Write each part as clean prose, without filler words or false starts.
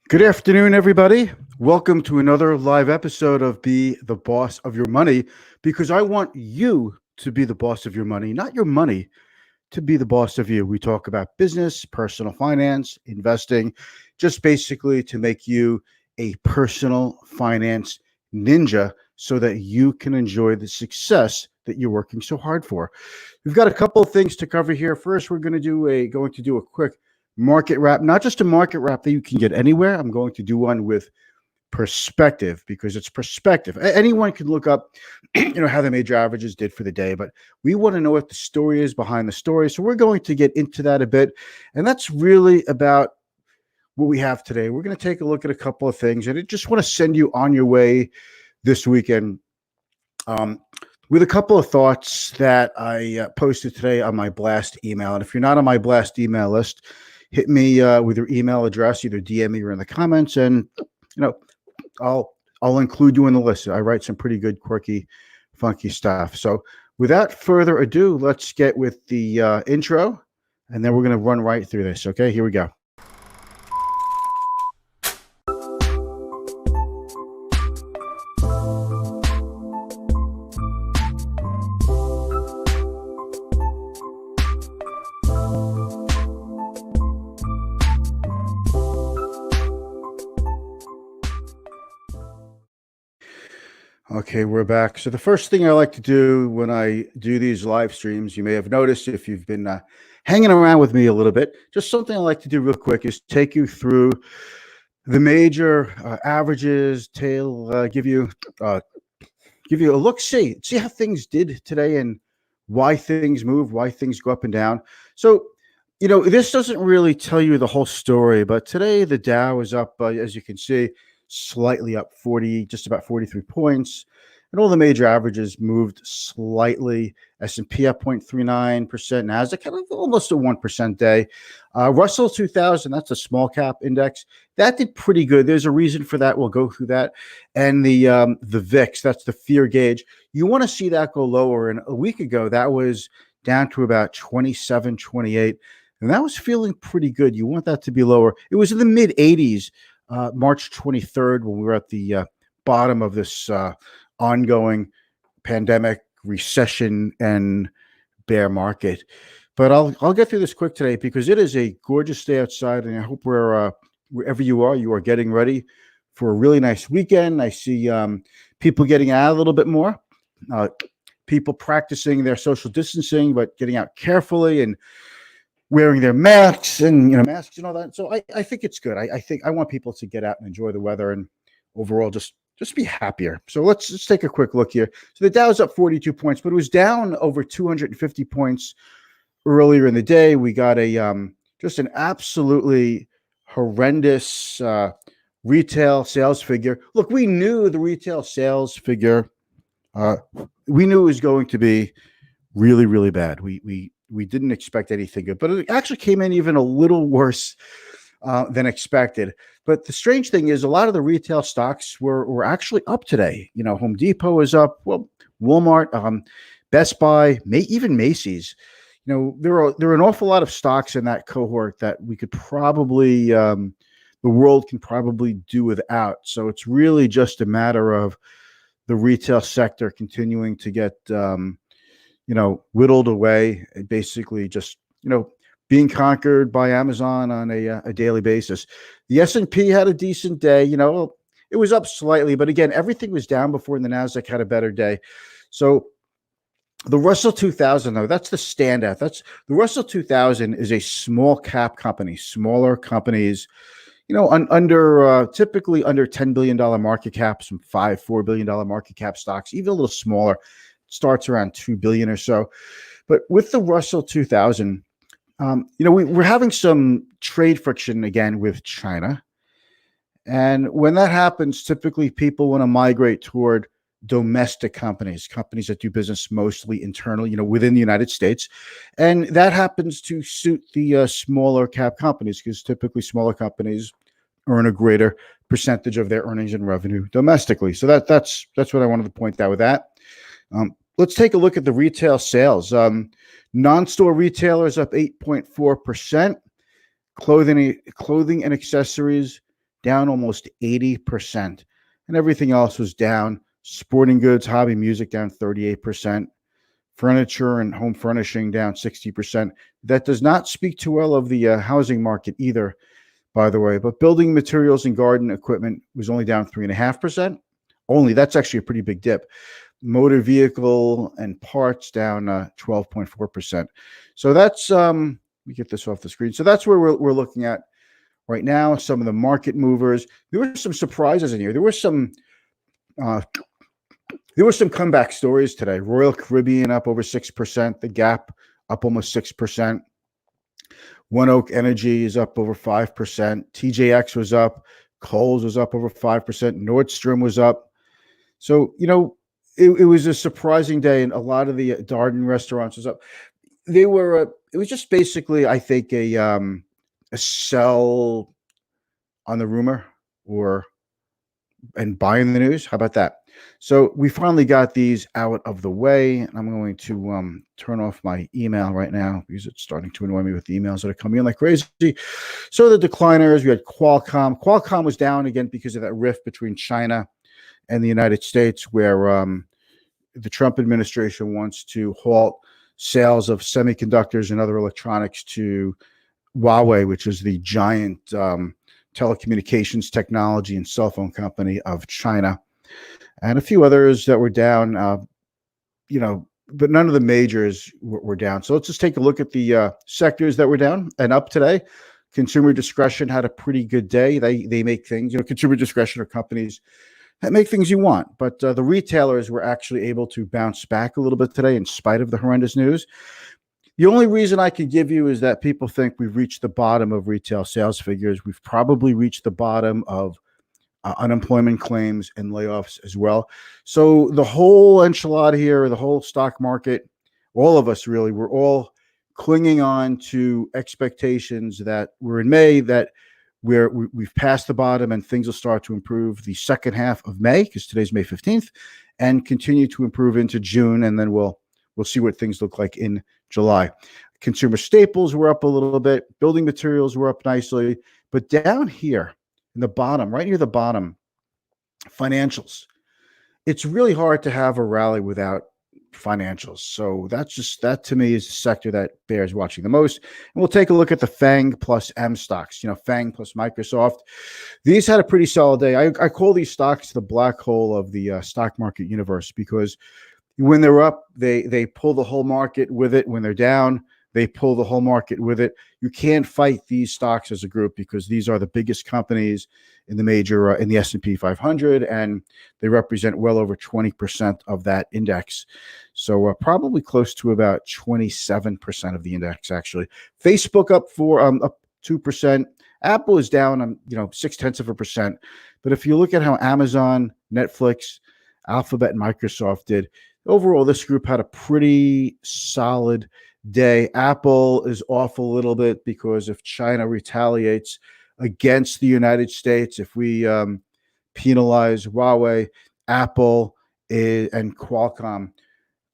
Good afternoon, everybody. Welcome to another live episode of Be the Boss of Your Money, because I want you to be the boss of your money, not your money to be the boss of you. We talk about business, personal finance, investing, just basically to make you a personal finance ninja so that you can enjoy the success that you're working so hard for. We've got a couple of things to cover here. First, we're going to do a quick market wrap, not just a market wrap that you can get anywhere. I'm going to do one with perspective, because it's perspective. Anyone can look up, how the major averages did for the day, but we want to know what the story is behind the story. So we're going to get into that a bit. And that's really about what we have today. We're going to take a look at a couple of things, and I just want to send you on your way this weekend with a couple of thoughts that I posted today on my blast email. And if you're not on my blast email list, hit me with your email address, either DM me or in the comments, and I'll include you in the list. I write some pretty good, quirky, funky stuff. So without further ado, let's get with the intro, and then we're going to run right through this. Okay, here we go. Okay, we're back. So the first thing I like to do when I do these live streams, you may have noticed if you've been hanging around with me a little bit, just something I like to do real quick is take you through the major averages, give you a look, see how things did today and why things move, why things go up and down. So, this doesn't really tell you the whole story, but today the Dow is up, as you can see, slightly up 40, just about 43 points. And all the major averages moved slightly. S&P up 0.39%. NASDAQ had almost a 1% day. Russell 2000, that's a small cap index. That did pretty good. There's a reason for that. We'll go through that. And the VIX, that's the fear gauge. You want to see that go lower. And a week ago, that was down to about 27, 28. And that was feeling pretty good. You want that to be lower. It was in the mid 80s. March 23rd, when we were at the bottom of this ongoing pandemic, recession, and bear market. But I'll get through this quick today because it is a gorgeous day outside, and I hope wherever you are getting ready for a really nice weekend. I see people getting out a little bit more, people practicing their social distancing, but getting out carefully and wearing their masks and masks and all that. So I think it's good. I think I want people to get out and enjoy the weather and overall just be happier. So let's take a quick look here. So the Dow's up 42 points, but it was down over 250 points earlier in the day. We got just an absolutely horrendous retail sales figure. Look, we knew the retail sales figure. We knew it was going to be really, really bad. We didn't expect anything good, but it actually came in even a little worse than expected. But the strange thing is a lot of the retail stocks were actually up today. Home Depot is up. Well, Walmart, Best Buy, even Macy's. There are an awful lot of stocks in that cohort that we could probably, the world can probably do without. So it's really just a matter of the retail sector continuing to get whittled away, and basically just, being conquered by Amazon on a daily basis. The S&P had a decent day. It was up slightly, but again, everything was down before, and the NASDAQ had a better day. So the Russell 2000, though, that's the standout. The Russell 2000 is a small cap company, smaller companies, typically under $10 billion market cap, some $4 billion market cap stocks, even a little smaller. Starts around 2 billion or so. But with the Russell 2000, we're having some trade friction again with China. And when that happens, typically people want to migrate toward domestic companies that do business mostly internally, within the United States. And that happens to suit the smaller cap companies, because typically smaller companies earn a greater percentage of their earnings and revenue domestically. So that's what I wanted to point out with that. Let's take a look at the retail sales. Non-store retailers up 8.4%. Clothing and accessories down almost 80%. And everything else was down. Sporting goods, hobby, music down 38%. Furniture and home furnishing down 60%. That does not speak too well of the housing market either, by the way. But building materials and garden equipment was only down 3.5%. Only, that's actually a pretty big dip. Motor vehicle and parts down 12.4%. So that's let me get this off the screen. So that's where we're looking at right now. Some of the market movers. There were some surprises in here. There were some comeback stories today. Royal Caribbean up over 6%. The Gap up almost 6%. One Oak Energy is up over 5%. TJX was up. Kohl's was up over 5%. Nordstrom was up. So, it was a surprising day, and a lot of the Darden restaurants was up. They were. It was just basically, I think, a sell on the rumor and buying the news. How about that? So we finally got these out of the way, and I'm going to turn off my email right now because it's starting to annoy me with the emails that are coming in like crazy. So the decliners, we had Qualcomm. Qualcomm was down again because of that rift between China and the United States, where the Trump administration wants to halt sales of semiconductors and other electronics to Huawei, which is the giant telecommunications technology and cell phone company of China, and a few others that were down, but none of the majors were down. So let's just take a look at the sectors that were down and up today. Consumer discretion had a pretty good day. They make things, consumer discretion are companies that make things you want. But the retailers were actually able to bounce back a little bit today in spite of the horrendous news. The only reason I could give you is that people think we've reached the bottom of retail sales figures. We've probably reached the bottom of unemployment claims and layoffs as well. So the whole enchilada here, the whole stock market, all of us really, we're all clinging on to expectations that we're in May, that we've passed the bottom and things will start to improve the second half of May, because today's May 15th, and continue to improve into June, and then we'll see what things look like in July. Consumer staples were up a little bit. Building materials were up nicely. But down here in the bottom, right near the bottom, financials. It's really hard to have a rally without financials. So that to me is the sector that bears watching the most. And we'll take a look at the FANG plus M stocks, FANG plus Microsoft. These had a pretty solid day. I call these stocks the black hole of the stock market universe, because when they're up, they pull the whole market with it. When they're down, they pull the whole market with it. You can't fight these stocks as a group, because these are the biggest companies in the major in the S&P 500, and they represent well over 20% of that index. So probably close to about 27% of the index, actually. Facebook up 2%. Apple is down 0.6%. But if you look at how Amazon, Netflix, Alphabet, and Microsoft did, overall, this group had a pretty solid day. Apple is off a little bit because if China retaliates against the United States, if we penalize Huawei, Apple and Qualcomm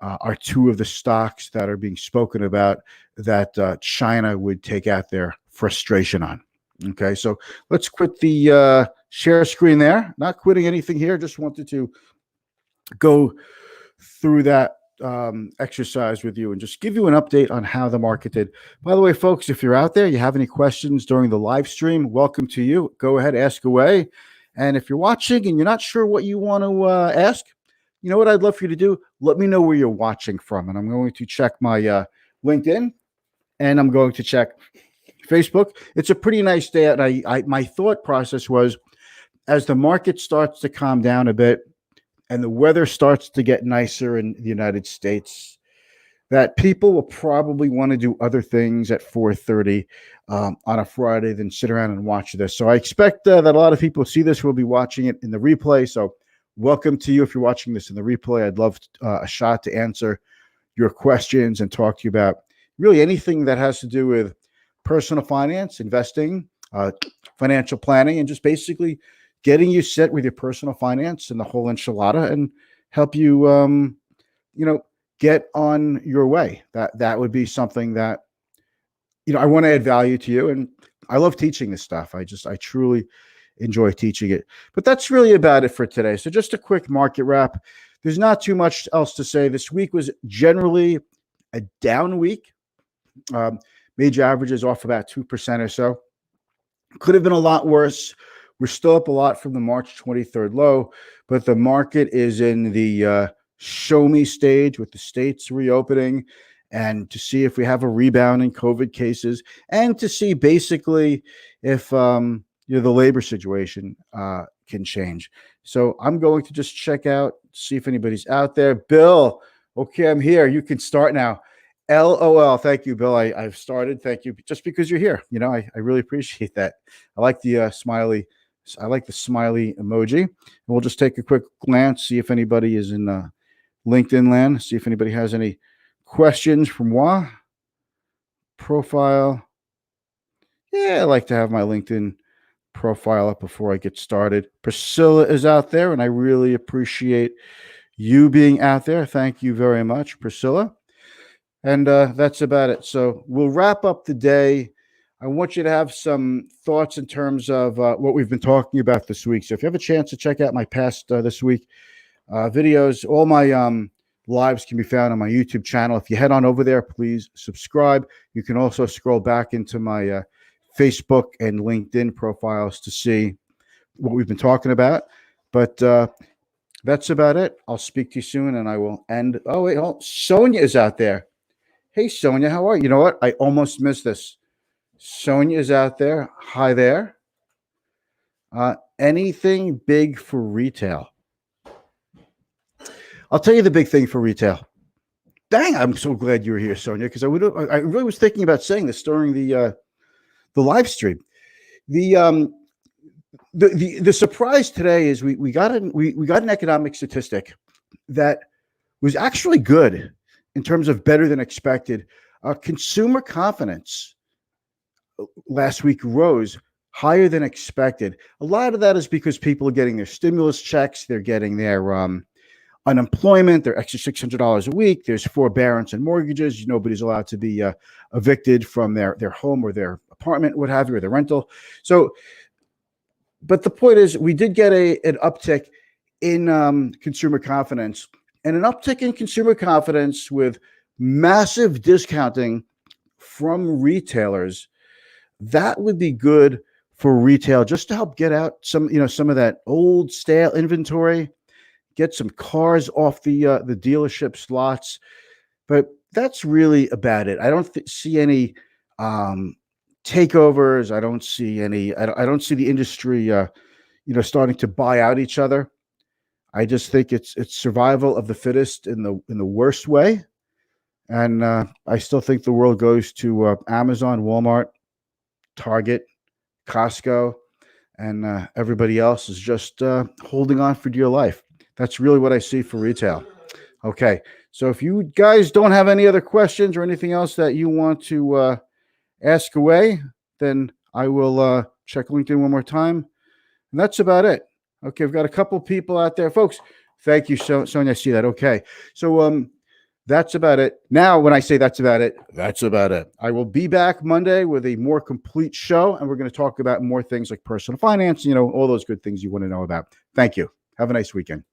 are two of the stocks that are being spoken about that China would take out their frustration on. Okay, so let's quit the share screen there. Not quitting anything here. Just wanted to go through that exercise with you and just give you an update on how the market did. By the way, folks, if you're out there, you have any questions during the live stream, welcome to you. Go ahead, ask away. And if you're watching and you're not sure what you want to ask, you know what I'd love for you to do? Let me know where you're watching from. And I'm going to check my LinkedIn, and I'm going to check Facebook. It's a pretty nice day. And my thought process was, as the market starts to calm down a bit, and the weather starts to get nicer in the United States, that people will probably want to do other things at 4:30 on a Friday than sit around and watch this. So I expect that a lot of people see this will be watching it in the replay. So welcome to you if you're watching this in the replay. I'd love a shot to answer your questions and talk to you about really anything that has to do with personal finance, investing, financial planning, and just basically getting you set with your personal finance and the whole enchilada, and help you, get on your way. That would be something that, I want to add value to you. And I love teaching this stuff. I truly enjoy teaching it. But that's really about it for today. So just a quick market wrap. There's not too much else to say. This week was generally a down week. Major averages off about 2% or so. Could have been a lot worse. We're still up a lot from the March 23rd low, but the market is in the show me stage with the states reopening, and to see if we have a rebound in COVID cases, and to see basically if the labor situation can change. So I'm going to just check out, see if anybody's out there. Bill, okay, I'm here. You can start now. LOL. Thank you, Bill. I've started. Thank you. Just because you're here. I really appreciate that. I like the smiley. I like the smiley emoji. And we'll just take a quick glance, see if anybody is in LinkedIn land, see if anybody has any questions from moi. Profile. Yeah, I like to have my LinkedIn profile up before I get started. Priscilla is out there, and I really appreciate you being out there. Thank you very much, Priscilla. And that's about it. So we'll wrap up the day. I want you to have some thoughts in terms of what we've been talking about this week. So if you have a chance to check out my past this week videos, all my lives can be found on my YouTube channel. If you head on over there, please subscribe. You can also scroll back into my Facebook and LinkedIn profiles to see what we've been talking about. But that's about it. I'll speak to you soon, and I will end. Oh, wait, Sonia is out there. Hey, Sonia, how are you? You know what? I almost missed this. Sonia is out there. Hi there. Anything big for retail? I'll tell you the big thing for retail. Dang, I'm so glad you were here, Sonia, because I really was thinking about saying this during the live stream. The surprise today is we got an economic statistic that was actually good in terms of better than expected. Consumer confidence last week rose higher than expected. A lot of that is because people are getting their stimulus checks, they're getting their unemployment, their extra $600 a week. There's forbearance and mortgages. Nobody's allowed to be evicted from their home or their apartment, what have you, or their rental. So, but the point is, we did get an uptick in consumer confidence, and an uptick in consumer confidence with massive discounting from retailers. That would be good for retail, just to help get out some of that old stale inventory, get some cars off the dealership lots. But that's really about it. I don't see any takeovers. I don't see any. I don't see the industry, starting to buy out each other. I just think it's survival of the fittest in the worst way, and I still think the world goes to Amazon, Walmart, Target, Costco, and everybody else is just holding on for dear life. That's really what I see for retail. Okay, so if you guys don't have any other questions or anything else that you want to ask away, then I will check LinkedIn one more time, and that's about it. Okay, we've got a couple people out there, folks. Thank you, Sonia. I see that. Okay, so that's about it. Now, when I say that's about it, that's about it. I will be back Monday with a more complete show, and we're going to talk about more things like personal finance, all those good things you want to know about. Thank you. Have a nice weekend.